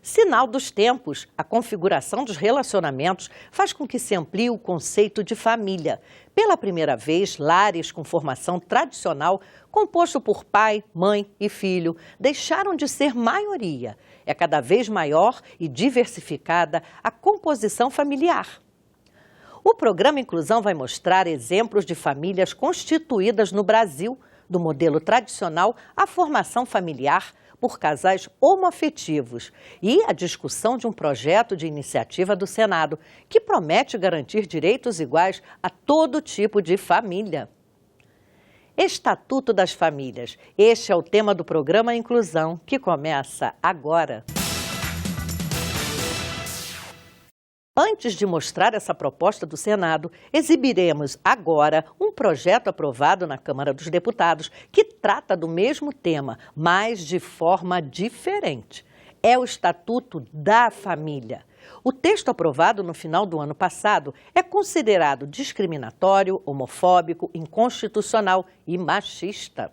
Sinal dos tempos, a configuração dos relacionamentos faz com que se amplie o conceito de família. Pela primeira vez, lares com formação tradicional, composto por pai, mãe e filho, deixaram de ser maioria. É cada vez maior e diversificada a composição familiar. O programa Inclusão vai mostrar exemplos de famílias constituídas no Brasil, do modelo tradicional à formação familiar, por casais homoafetivos e a discussão de um projeto de iniciativa do Senado que promete garantir direitos iguais a todo tipo de família. Estatuto das Famílias. Este é o tema do programa Inclusão, que começa agora. Antes de mostrar essa proposta do Senado, exibiremos agora um projeto aprovado na Câmara dos Deputados que trata do mesmo tema, mas de forma diferente. É o Estatuto da Família. O texto aprovado no final do ano passado é considerado discriminatório, homofóbico, inconstitucional e machista.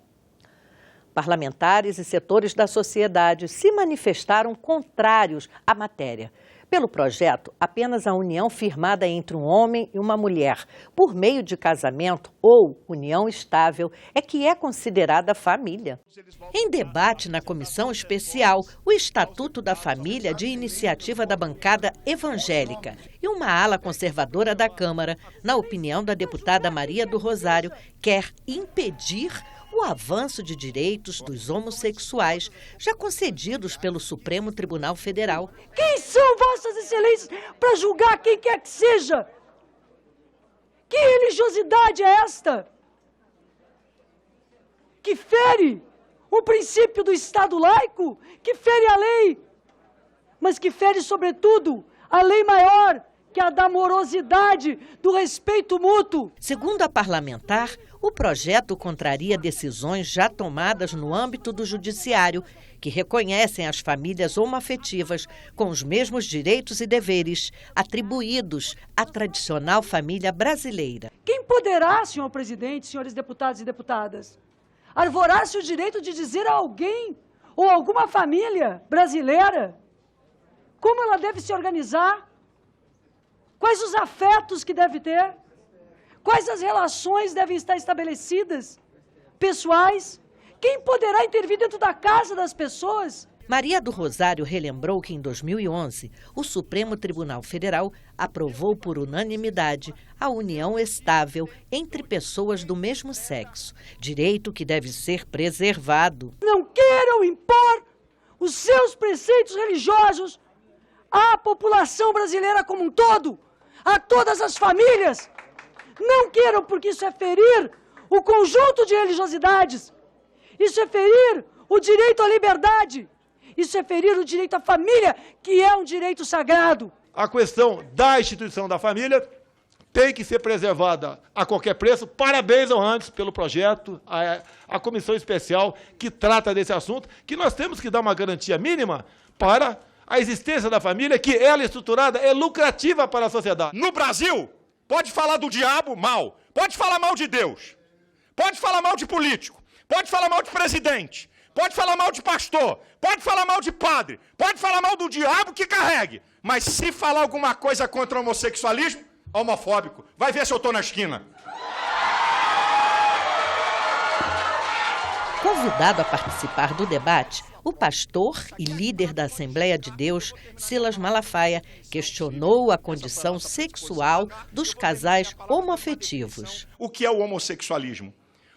Parlamentares e setores da sociedade se manifestaram contrários à matéria. Pelo projeto, apenas a união firmada entre um homem e uma mulher, por meio de casamento ou união estável, é que é considerada família. Em debate na comissão especial, o Estatuto da Família de iniciativa da bancada evangélica e uma ala conservadora da Câmara, na opinião da deputada Maria do Rosário, quer impedir o avanço de direitos dos homossexuais, já concedidos pelo Supremo Tribunal Federal. Quem são vossas excelências para julgar quem quer que seja? Que religiosidade é esta? Que fere o princípio do Estado laico, que fere a lei, mas que fere, sobretudo, a lei maior, que é a da amorosidade, do respeito mútuo. Segundo a parlamentar, o projeto contraria decisões já tomadas no âmbito do judiciário, que reconhecem as famílias homoafetivas com os mesmos direitos e deveres atribuídos à tradicional família brasileira. Quem poderá, senhor presidente, senhores deputados e deputadas, arvorar-se o direito de dizer a alguém ou alguma família brasileira como ela deve se organizar? Quais os afetos que deve ter? Quais as relações devem estar estabelecidas? Pessoais? Quem poderá intervir dentro da casa das pessoas? Maria do Rosário relembrou que em 2011, o Supremo Tribunal Federal aprovou por unanimidade a união estável entre pessoas do mesmo sexo, direito que deve ser preservado. Não queiram impor os seus preceitos religiosos à população brasileira como um todo, a todas as famílias. Não queiram, porque isso é ferir o conjunto de religiosidades. Isso é ferir o direito à liberdade. Isso é ferir o direito à família, que é um direito sagrado. A questão da instituição da família tem que ser preservada a qualquer preço. Parabéns ao Anderson pelo projeto, a comissão especial que trata desse assunto, que nós temos que dar uma garantia mínima para a existência da família, que ela estruturada é lucrativa para a sociedade. No Brasil, pode falar do diabo mal, pode falar mal de Deus, pode falar mal de político, pode falar mal de presidente, pode falar mal de pastor, pode falar mal de padre, pode falar mal do diabo que carregue. Mas se falar alguma coisa contra o homossexualismo, homofóbico, vai ver se eu estou na esquina. Convidado a participar do debate, o pastor e líder da Assembleia de Deus, Silas Malafaia, questionou a condição sexual dos casais homoafetivos. O que é o homossexualismo?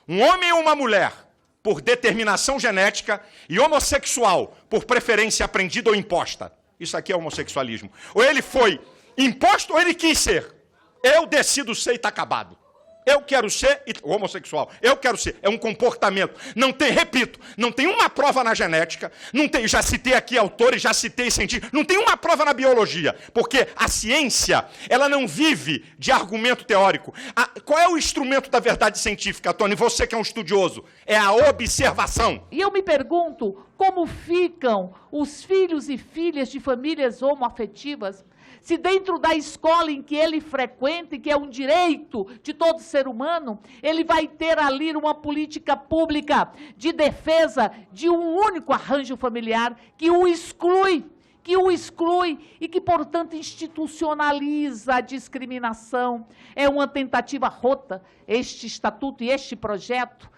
Um homem ou uma mulher, por determinação genética, e homossexual, por preferência aprendida ou imposta. Isso aqui é homossexualismo. Ou ele foi imposto ou ele quis ser. Eu decido ser e está acabado. Eu quero ser homossexual, eu quero ser, é um comportamento. Não tem, repito, não tem uma prova na genética, não tem, já citei aqui autores, já citei cientistas, não tem uma prova na biologia, porque a ciência, ela não vive de argumento teórico. Qual é o instrumento da verdade científica, Tony? Você que é um estudioso, é a observação. E eu me pergunto como ficam os filhos e filhas de famílias homoafetivas, se dentro da escola em que ele frequenta, e que é um direito de todo ser humano, ele vai ter ali uma política pública de defesa de um único arranjo familiar que o exclui, que o exclui e que, portanto, institucionaliza a discriminação. É uma tentativa rota, este estatuto e este projeto,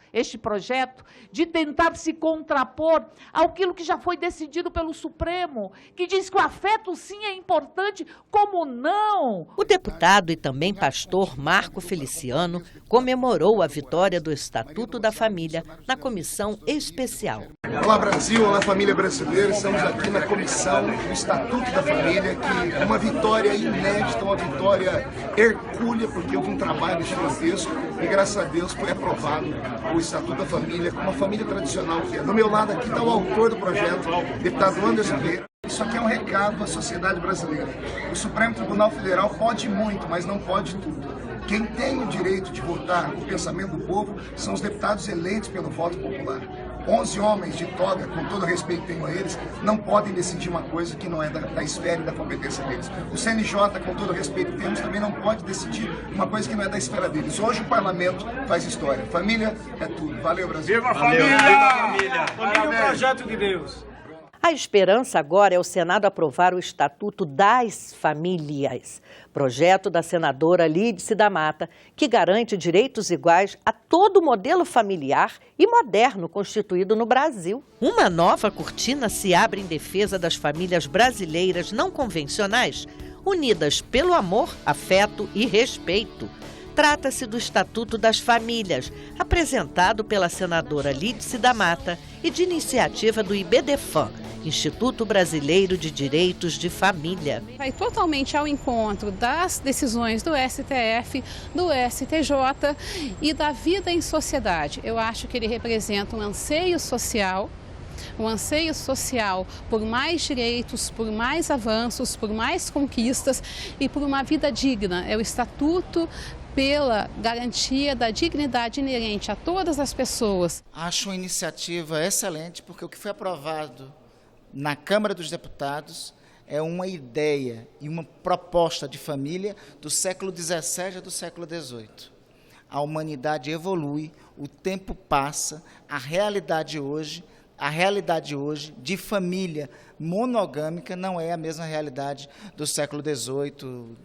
de tentar se contrapor àquilo que já foi decidido pelo Supremo, que diz que o afeto, sim, é importante, como não? O deputado e também pastor Marco Feliciano comemorou a vitória do Estatuto da Família na comissão especial. Olá Brasil, olá família brasileira, estamos aqui na comissão do Estatuto da Família, que é uma vitória inédita, uma vitória hercúlea, porque houve um trabalho gigantesco e graças a Deus foi aprovado o Estatuto da Família, com uma família tradicional que é. Do meu lado aqui está o autor do projeto, deputado Anderson Vieira. Isso aqui é um recado à sociedade brasileira. O Supremo Tribunal Federal pode muito, mas não pode tudo. Quem tem o direito de votar o pensamento do povo são os deputados eleitos pelo voto popular. 11 homens de toga, com todo o respeito que tenho a eles, não podem decidir uma coisa que não é da esfera e da competência deles. O CNJ, com todo o respeito que temos, também não pode decidir uma coisa que não é da esfera deles. Hoje o parlamento faz história. Família é tudo. Valeu, Brasil. Viva a família! Viva a família! Família é o projeto de Deus. A esperança agora é o Senado aprovar o Estatuto das Famílias, projeto da senadora Lídice da Mata, que garante direitos iguais a todo o modelo familiar e moderno constituído no Brasil. Uma nova cortina se abre em defesa das famílias brasileiras não convencionais, unidas pelo amor, afeto e respeito. Trata-se do Estatuto das Famílias, apresentado pela senadora Lídice da Mata e de iniciativa do IBDFAM, Instituto Brasileiro de Direitos de Família. Vai totalmente ao encontro das decisões do STF, do STJ e da vida em sociedade. Eu acho que ele representa um anseio social por mais direitos, por mais avanços, por mais conquistas e por uma vida digna. É o Estatuto pela garantia da dignidade inerente a todas as pessoas. Acho uma iniciativa excelente, porque o que foi aprovado na Câmara dos Deputados é uma ideia e uma proposta de família do século XVII e do século XVIII. A humanidade evolui, o tempo passa, a realidade hoje de família monogâmica não é a mesma realidade do século XVIII,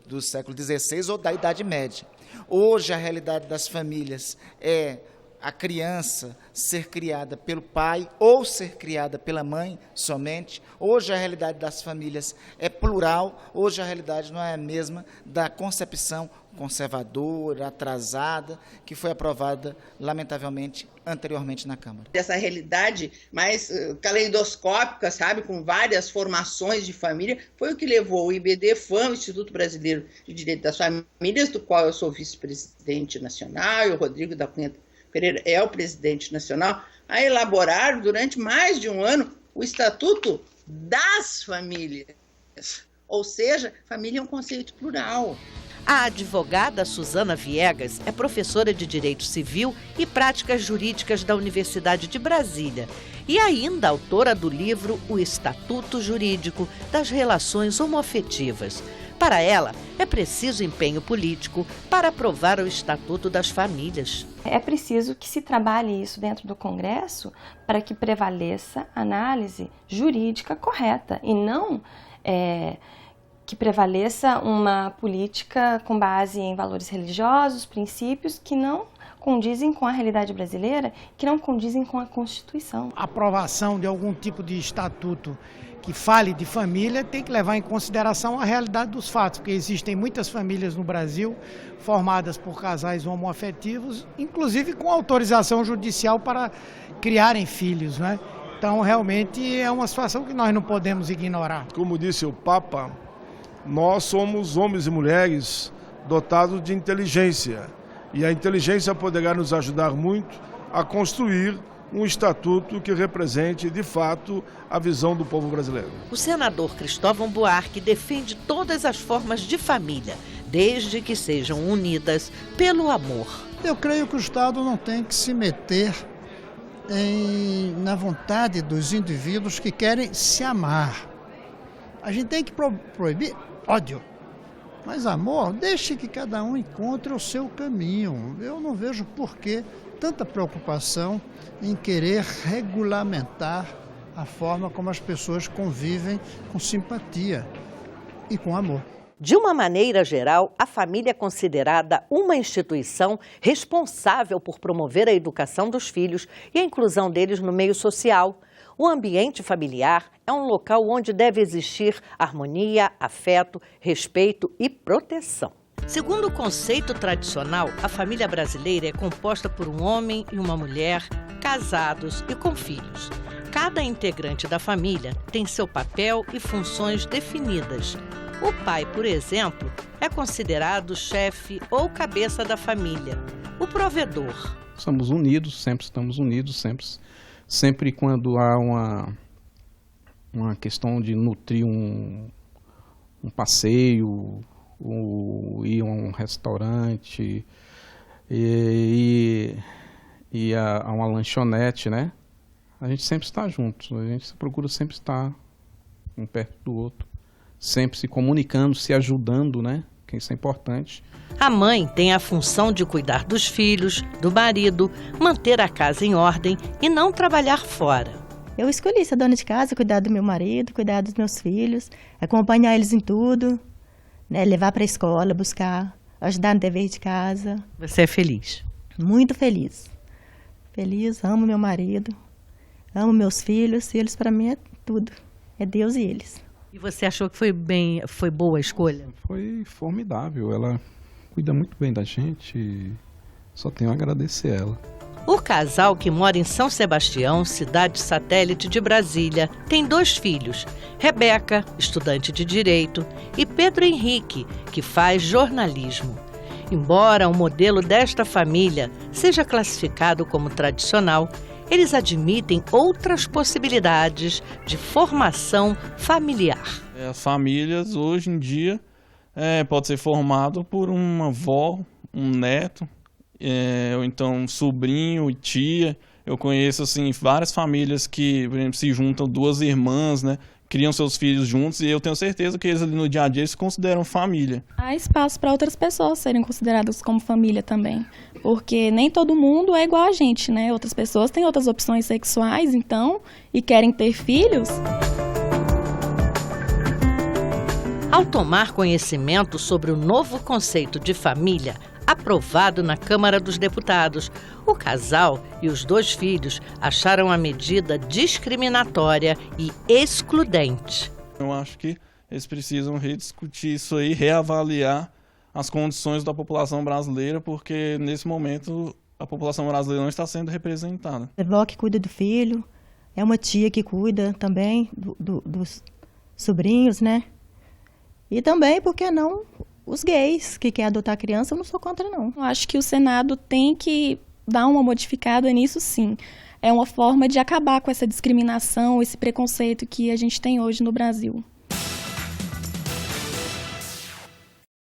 do século XVI ou da Idade Média. Hoje a realidade das famílias é a criança ser criada pelo pai ou ser criada pela mãe somente. Hoje a realidade das famílias é plural, hoje a realidade não é a mesma da concepção conservadora, atrasada, que foi aprovada, lamentavelmente, anteriormente na Câmara. Essa realidade mais caleidoscópica, sabe, com várias formações de família, foi o que levou o IBDFAM, o Instituto Brasileiro de Direitos das Famílias, do qual eu sou vice-presidente nacional, e o Rodrigo da Cunha Pereira é o presidente nacional, a elaborar durante mais de um ano o Estatuto das Famílias. Ou seja, família é um conceito plural. A advogada Suzana Viegas é professora de Direito Civil e Práticas Jurídicas da Universidade de Brasília e ainda autora do livro O Estatuto Jurídico das Relações Homoafetivas. Para ela, é preciso empenho político para aprovar o Estatuto das Famílias. É preciso que se trabalhe isso dentro do Congresso para que prevaleça a análise jurídica correta e não que prevaleça uma política com base em valores religiosos, princípios que não condizem com a realidade brasileira, que não condizem com a Constituição. A aprovação de algum tipo de estatuto que fale de família tem que levar em consideração a realidade dos fatos, porque existem muitas famílias no Brasil formadas por casais homoafetivos, inclusive com autorização judicial para criarem filhos, né? Então, realmente, é uma situação que nós não podemos ignorar. Como disse o Papa, nós somos homens e mulheres dotados de inteligência. E a inteligência poderá nos ajudar muito a construir um estatuto que represente, de fato, a visão do povo brasileiro. O senador Cristóvão Buarque defende todas as formas de família, desde que sejam unidas pelo amor. Eu creio que o Estado não tem que se meter na vontade dos indivíduos que querem se amar. A gente tem que proibir ódio. Mas amor, deixe que cada um encontre o seu caminho. Eu não vejo por que tanta preocupação em querer regulamentar a forma como as pessoas convivem com simpatia e com amor. De uma maneira geral, a família é considerada uma instituição responsável por promover a educação dos filhos e a inclusão deles no meio social. O ambiente familiar é um local onde deve existir harmonia, afeto, respeito e proteção. Segundo o conceito tradicional, a família brasileira é composta por um homem e uma mulher, casados e com filhos. Cada integrante da família tem seu papel e funções definidas. O pai, por exemplo, é considerado chefe ou cabeça da família, o provedor. Somos unidos, sempre estamos unidos, sempre quando há uma questão de nutrir um passeio, ou ir a um restaurante e a uma lanchonete, né? A gente sempre está junto, a gente procura sempre estar um perto do outro, sempre se comunicando, se ajudando, né? Que isso é importante. A mãe tem a função de cuidar dos filhos, do marido, manter a casa em ordem e não trabalhar fora. Eu escolhi ser dona de casa, cuidar do meu marido, cuidar dos meus filhos, acompanhar eles em tudo, né? Levar para a escola, buscar, ajudar no dever de casa. Você é feliz? Muito feliz. Feliz, amo meu marido, amo meus filhos, e eles para mim é tudo, é Deus e eles. E você achou que foi boa a escolha? Foi formidável, ela cuida muito bem da gente, só tenho a agradecer a ela. O casal, que mora em São Sebastião, cidade satélite de Brasília, tem 2 filhos, Rebeca, estudante de Direito, e Pedro Henrique, que faz jornalismo. Embora o modelo desta família seja classificado como tradicional, eles admitem outras possibilidades de formação familiar. As famílias, hoje em dia, pode ser formado por uma avó, um neto, ou então um sobrinho e tia. Eu conheço assim, várias famílias que, por exemplo, se juntam 2 irmãs, né? Criam seus filhos juntos, e eu tenho certeza que eles ali no dia a dia se consideram família. Há espaço para outras pessoas serem consideradas como família também, porque nem todo mundo é igual a gente, né? Outras pessoas têm outras opções sexuais, então, e querem ter filhos. Ao tomar conhecimento sobre o novo conceito de família, aprovado na Câmara dos Deputados, o casal e os 2 filhos acharam a medida discriminatória e excludente. Eu acho que eles precisam rediscutir isso aí, reavaliar as condições da população brasileira, porque nesse momento a população brasileira não está sendo representada. A avó que cuida do filho, é uma tia que cuida também dos sobrinhos, né? E também, por que não, os gays que querem adotar criança, eu não sou contra, não. Eu acho que o Senado tem que dar uma modificada nisso, sim. É uma forma de acabar com essa discriminação, esse preconceito que a gente tem hoje no Brasil.